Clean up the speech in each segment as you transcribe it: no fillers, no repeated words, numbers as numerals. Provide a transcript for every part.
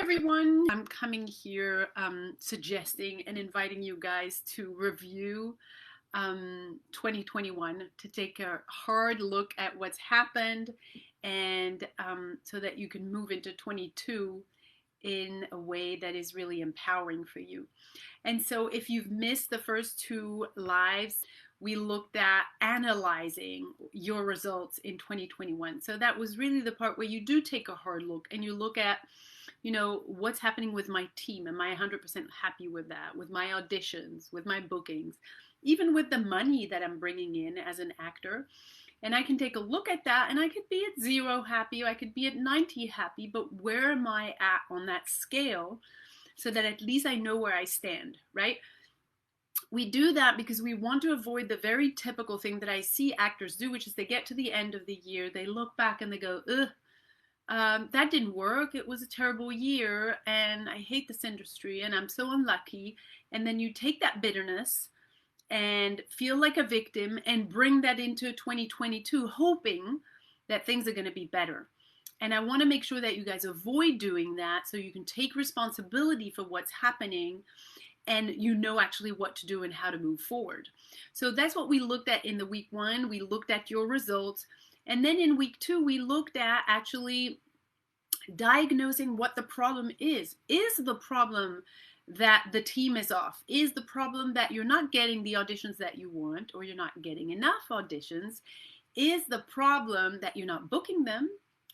everyone. I'm coming here suggesting and inviting you guys to review 2021, to take a hard look at what's happened, and so that you can move into 22 in a way that is really empowering for you. And so if you've missed the first two lives, we looked at analyzing your results in 2021. So that was really the part where you do take a hard look and you look at, what's happening with my team? Am I 100% happy with that? With my auditions, with my bookings, even with the money that I'm bringing in as an actor? And I can take a look at that and I could be at 0 happy, or I could be at 90 happy, but where am I at on that scale, so that at least I know where I stand, right? We do that because we want to avoid the very typical thing that I see actors do, which is they get to the end of the year, they look back and they go, ugh, that didn't work. It was a terrible year and I hate this industry and I'm so unlucky. And then you take that bitterness and feel like a victim and bring that into 2022, hoping that things are going to be better. And I want to make sure that you guys avoid doing that, so you can take responsibility for what's happening and you know actually what to do and how to move forward. So that's what we looked at in the week one. We looked at your results. And then in week two, we looked at actually diagnosing what the problem is. Is the problem that the team is off? Is the problem that you're not getting the auditions that you want, or you're not getting enough auditions? Is the problem that you're not booking them?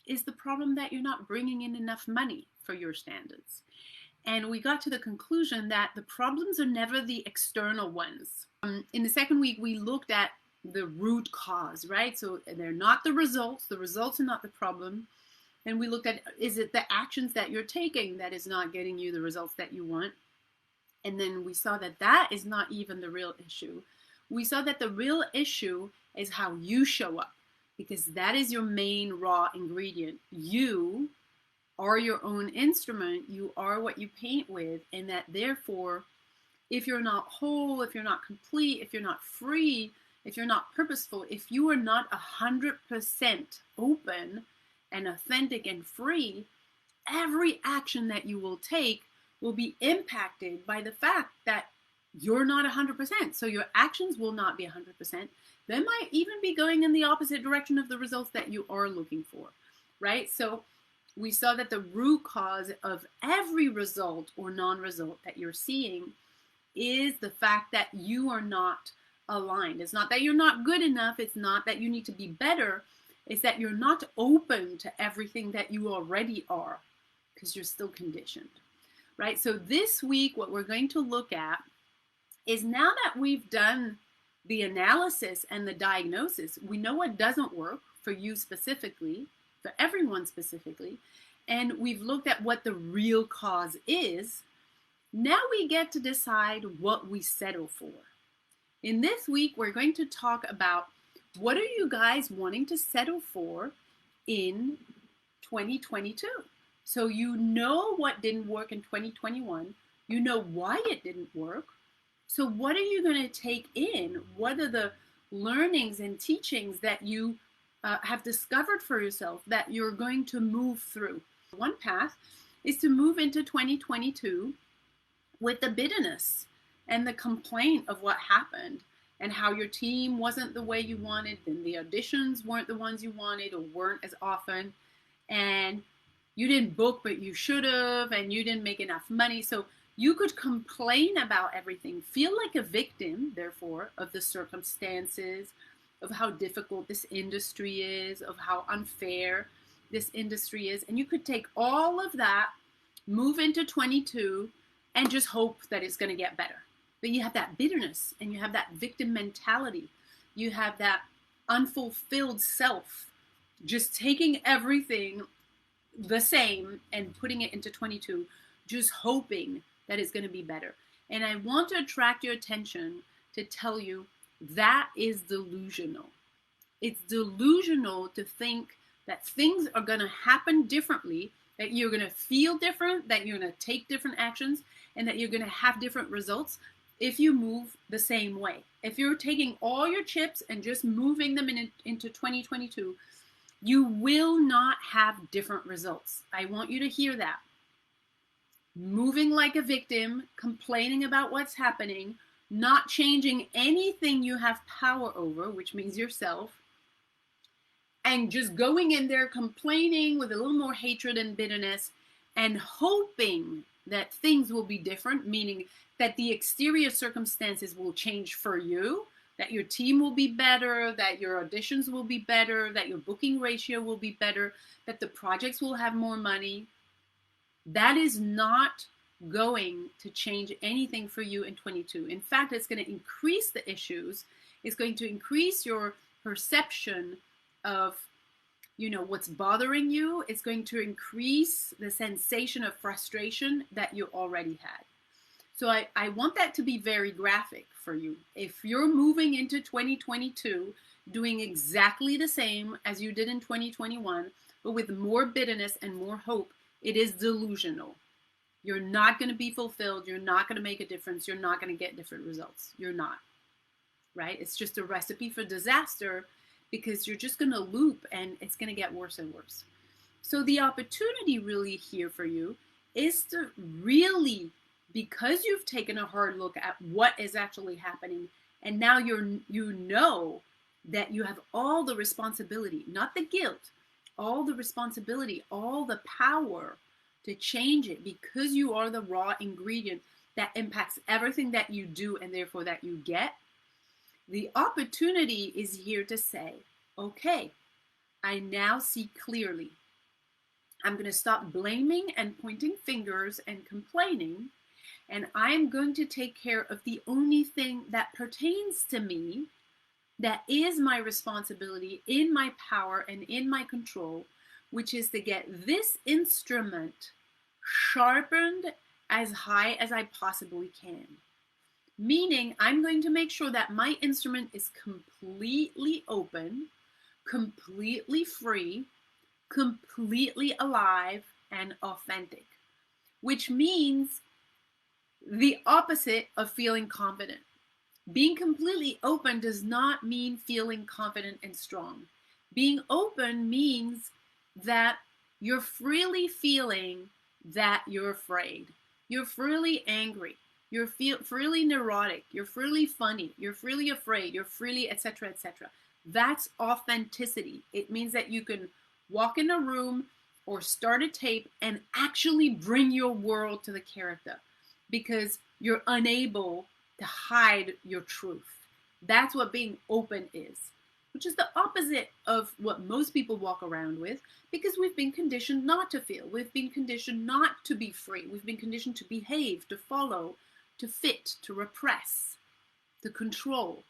Is the problem that you're not bringing in enough money for your standards? And we got to the conclusion that the problems are never the external ones. In the second week, we looked at the root cause, right? So they're not the results. The results are not the problem. And we looked at, is it the actions that you're taking that is not getting you the results that you want? And then we saw that that is not even the real issue. We saw that the real issue is how you show up, because that is your main raw ingredient. You are your own instrument. You are what you paint with. And that therefore, if you're not whole, if you're not complete, if you're not free, if you're not purposeful, if you are not 100% open and authentic and free, every action that you will take will be impacted by the fact that you're not 100%. So your actions will not be 100%. They might even be going in the opposite direction of the results that you are looking for, right? So we saw that the root cause of every result or non-result that you're seeing is the fact that you are not aligned. It's not that you're not good enough. It's not that you need to be better. It's that you're not open to everything that you already are, because you're still conditioned, right? So this week, what we're going to look at is, now that we've done the analysis and the diagnosis, we know what doesn't work for you specifically, for everyone specifically, and we've looked at what the real cause is. Now we get to decide what we settle for. In this week, we're going to talk about, what are you guys wanting to settle for in 2022? So you know what didn't work in 2021. You know why it didn't work. So what are you going to take in? What are the learnings and teachings that you have discovered for yourself that you're going to move through? One path is to move into 2022 with the bitterness and the complaint of what happened, and how your team wasn't the way you wanted, and the auditions weren't the ones you wanted, or weren't as often, and you didn't book but you should have, and you didn't make enough money. So you could complain about everything, feel like a victim, therefore, of the circumstances, of how difficult this industry is, of how unfair this industry is. And you could take all of that, move into 22, and just hope that it's going to get better. But you have that bitterness, and you have that victim mentality. You have that unfulfilled self, just taking everything the same and putting it into 22, just hoping that it's going to be better. And I want to attract your attention to tell you that is delusional. It's delusional to think that things are going to happen differently, that you're going to feel different, that you're going to take different actions, and that you're going to have different results if you move the same way. If you're taking all your chips and just moving them into 2022, you will not have different results. I want you to hear that. moving like a victim, complaining about what's happening, not changing anything you have power over, which means yourself, and just going in there complaining with a little more hatred and bitterness and hoping that things will be different, meaning that the exterior circumstances will change for you, that your team will be better, that your auditions will be better, that your booking ratio will be better, that the projects will have more money. That is not going to change anything for you in 22. In fact, it's going to increase the issues. It's going to increase your perception of, what's bothering you. It's going to increase the sensation of frustration that you already had. So I want that to be very graphic for you. If you're moving into 2022 doing exactly the same as you did in 2021, but with more bitterness and more hope, it is delusional. You're not going to be fulfilled. You're not going to make a difference. You're not going to get different results. You're not, right? It's just a recipe for disaster because you're just going to loop and it's going to get worse and worse. So the opportunity really here for you is to really, because you've taken a hard look at what is actually happening, and now you know that you have all the responsibility, not the guilt, all the responsibility, all the power to change it because you are the raw ingredient that impacts everything that you do and therefore that you get. The opportunity is here to say, okay, I now see clearly. I'm going to stop blaming and pointing fingers and complaining, and I'm going to take care of the only thing that pertains to me, that is my responsibility, in my power and in my control, which is to get this instrument sharpened as high as I possibly can. Meaning I'm going to make sure that my instrument is completely open, completely free, completely alive and authentic, which means the opposite of feeling confident. Being completely open does not mean feeling confident and strong. Being open means that you're freely feeling that you're afraid. You're freely angry. You're freely neurotic. You're freely funny. You're freely afraid. You're freely, etc., etc. That's authenticity. It means that you can walk in a room or start a tape and actually bring your world to the character because you're unable to hide your truth. That's what being open is, which is the opposite of what most people walk around with because we've been conditioned not to feel. We've been conditioned not to be free. We've been conditioned to behave, to follow, to fit, to repress, to control.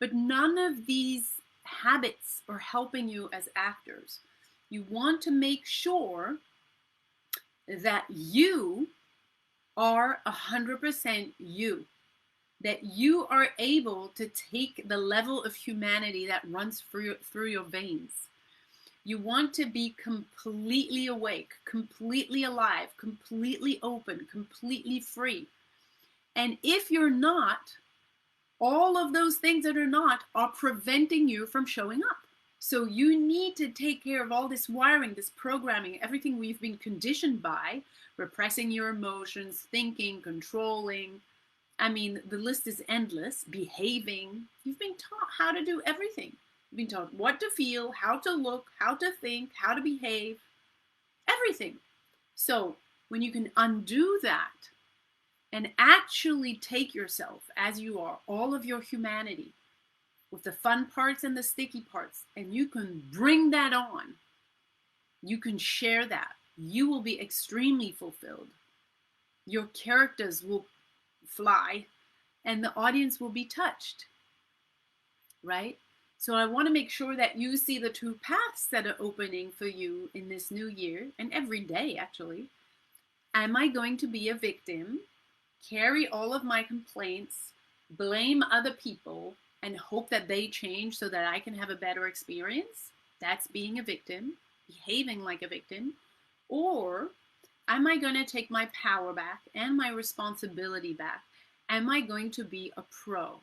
But none of these habits are helping you as actors. You want to make sure that you are 100% you, that you are able to take the level of humanity that runs through your veins. You want to be completely awake, completely alive, completely open, completely free. And if you're not, all of those things that are not are preventing you from showing up. So you need to take care of all this wiring, this programming, everything we've been conditioned by, repressing your emotions, thinking, controlling. I mean, the list is endless. Behaving. You've been taught how to do everything. You've been taught what to feel, how to look, how to think, how to behave, everything. So when you can undo that and actually take yourself as you are, all of your humanity, with the fun parts and the sticky parts, and you can bring that on, you can share that, you will be extremely fulfilled. Your characters will fly and the audience will be touched, right? So I want to make sure that you see the two paths that are opening for you in this new year and every day actually. Am I going to be a victim, carry all of my complaints, blame other people, and hope that they change so that I can have a better experience? That's being a victim, behaving like a victim. Or am I going to take my power back and my responsibility back? Am I going to be a pro?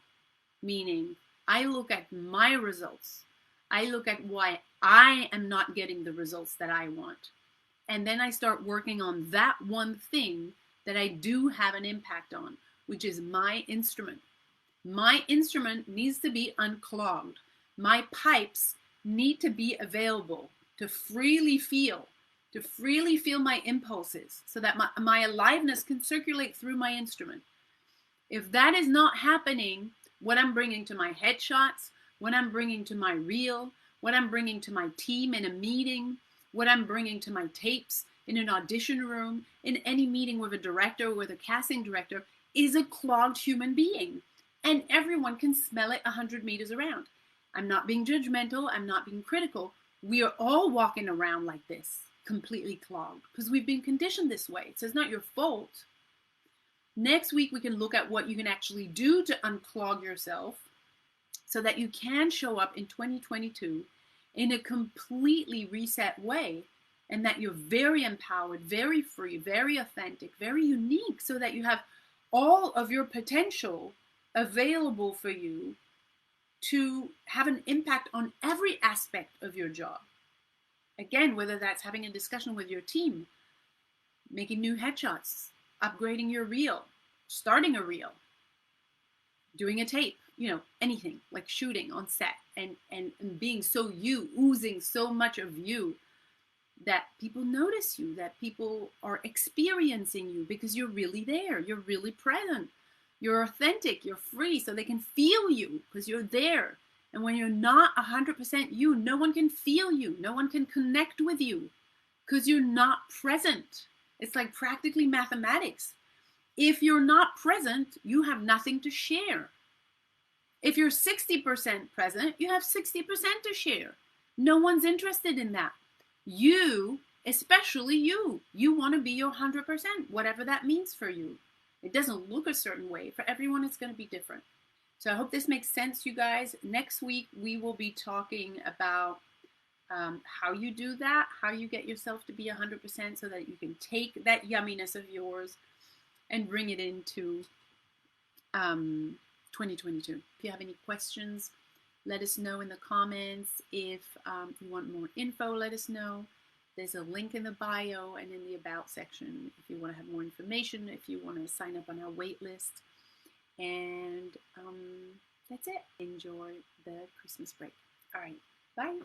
Meaning, I look at my results. I look at why I am not getting the results that I want. And then I start working on that one thing that I do have an impact on, which is my instrument. My instrument needs to be unclogged. My pipes need to be available to freely feel my impulses so that my aliveness can circulate through my instrument. If that is not happening, what I'm bringing to my headshots, what I'm bringing to my reel, what I'm bringing to my team in a meeting, what I'm bringing to my tapes in an audition room, in any meeting with a director or with a casting director, is a clogged human being. And everyone can smell it 100 meters around. I'm not being judgmental. I'm not being critical. We are all walking around like this, completely clogged, because we've been conditioned this way. So it's not your fault. Next week, we can look at what you can actually do to unclog yourself so that you can show up in 2022 in a completely reset way, and that you're very empowered, very free, very authentic, very unique, so that you have all of your potential available for you to have an impact on every aspect of your job. Again, whether that's having a discussion with your team, making new headshots, upgrading your reel, starting a reel, doing a tape, anything, like shooting on set and being so you, oozing so much of you that people notice you, that people are experiencing you because you're really there, you're really present, you're authentic, you're free, so they can feel you because you're there. And when you're not 100% you, no one can feel you, no one can connect with you because you're not present. It's like practically mathematics. If you're not present, you have nothing to share. If you're 60% present, you have 60% to share. No one's interested in that. You, especially you want to be your 100%, whatever that means for you. It doesn't look a certain way. For everyone, it's going to be different. So I hope this makes sense, you guys. Next week, we will be talking about how you do that, how you get yourself to be 100% so that you can take that yumminess of yours and bring it into 2022. If you have any questions, let us know in the comments. If you want more info, let us know. There's a link in the bio and in the about section if you want to have more information, if you want to sign up on our wait list. And that's it. Enjoy the Christmas break. All right. Bye.